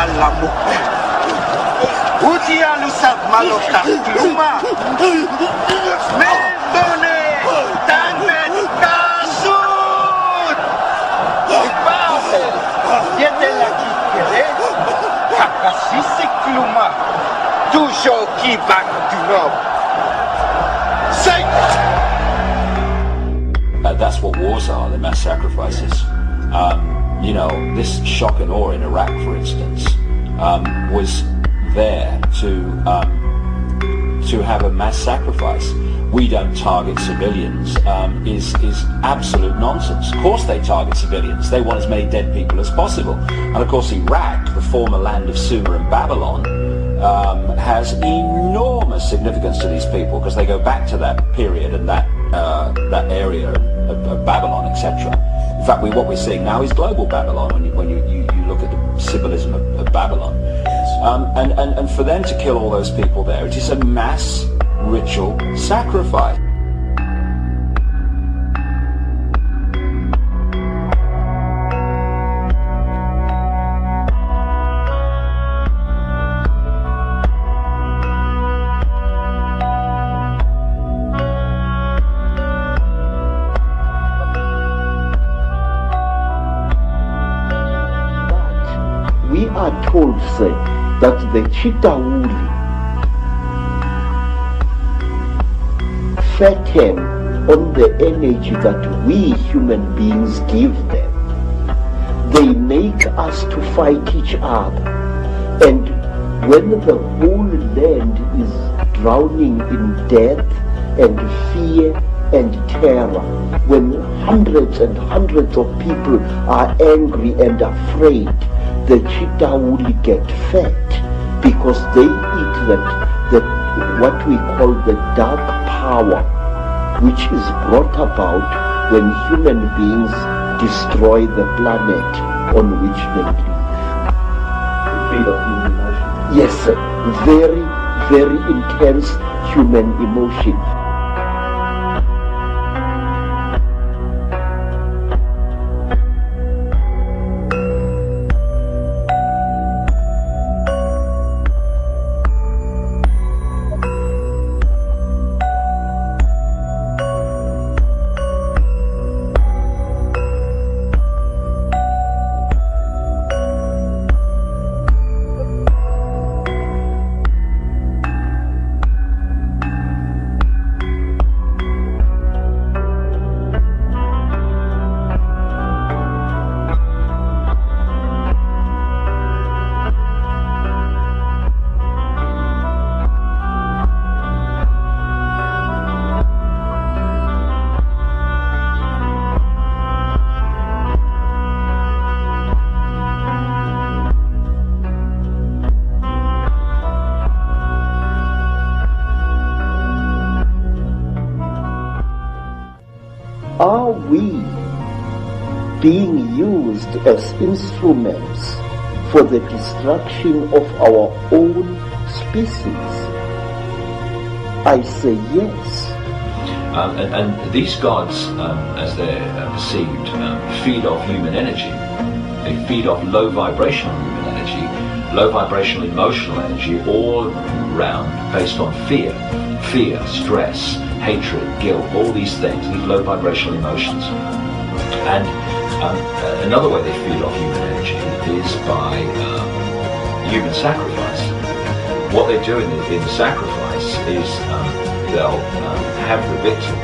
Alamu. Utia lusat malota kluma. Mendone tanmet kasut. Ipahe. Yete la kikere. Kakasisi kluma. Toujours qui back du nord. Say. That's what wars are, the mass sacrifices. You know, this shock and awe in Iraq, for instance, was there to have a mass sacrifice. We don't target civilians is absolute nonsense. Of course they target civilians. They want as many dead people as possible. And of course Iraq, the former land of Sumer and Babylon, has enormous significance to these people because they go back to that period and that area of Babylon, etc. In fact, what we're seeing now is global Babylon when you look at the symbolism of Babylon. And for them to kill all those people there, it is a mass ritual sacrifice. We are told, sir, that the Chitawuli fatten on the energy that we human beings give them. They make us to fight each other. And when the whole land is drowning in death and fear and terror, when hundreds and hundreds of people are angry and afraid, the Chitawuli get fat because they eat what we call the dark power, which is brought about when human beings destroy the planet on which they live. Yes, sir. Very, very intense human emotion. Are we being used as instruments for the destruction of our own species? I say yes. And these gods, as they're perceived, feed off human energy. They feed off low vibrational human energy, low vibrational emotional energy, all round based on fear, stress, hatred, guilt, all these things, these low vibrational emotions. And another way they feed off human energy is by human sacrifice. What they do in the sacrifice is they'll have the victim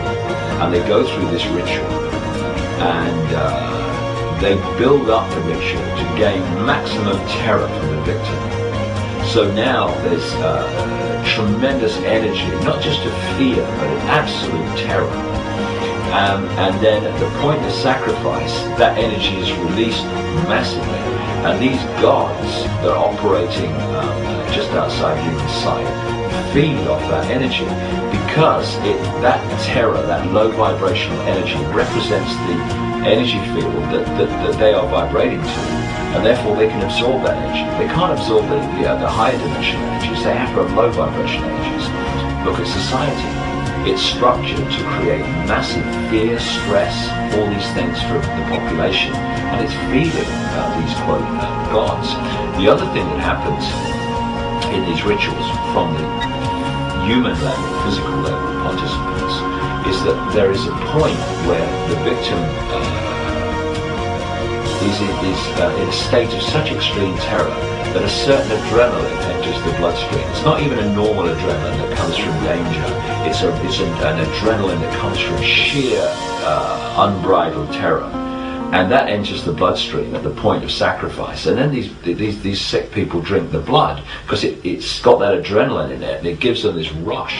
and they go through this ritual and they build up the ritual to gain maximum terror from the victim. So now there's tremendous energy, not just of fear, but of absolute terror. And then at the point of sacrifice, that energy is released massively. And these gods that are operating just outside human sight feed off that energy because that terror, that low vibrational energy represents the energy field that they are vibrating to. And therefore they can absorb that energy. They can't absorb the higher dimensional energies. They have to have low vibrational energies. Look at society. It's structured to create massive fear, stress, all these things for the population. And it's feeding these, quote, gods. The other thing that happens in these rituals from the human level, physical level participants, is that there is a point where the victim is in a state of such extreme terror that a certain adrenaline enters the bloodstream. It's not even a normal adrenaline that comes from danger. It's an adrenaline that comes from sheer unbridled terror. And that enters the bloodstream at the point of sacrifice. And then these sick people drink the blood because it's got that adrenaline in it, and it gives them this rush.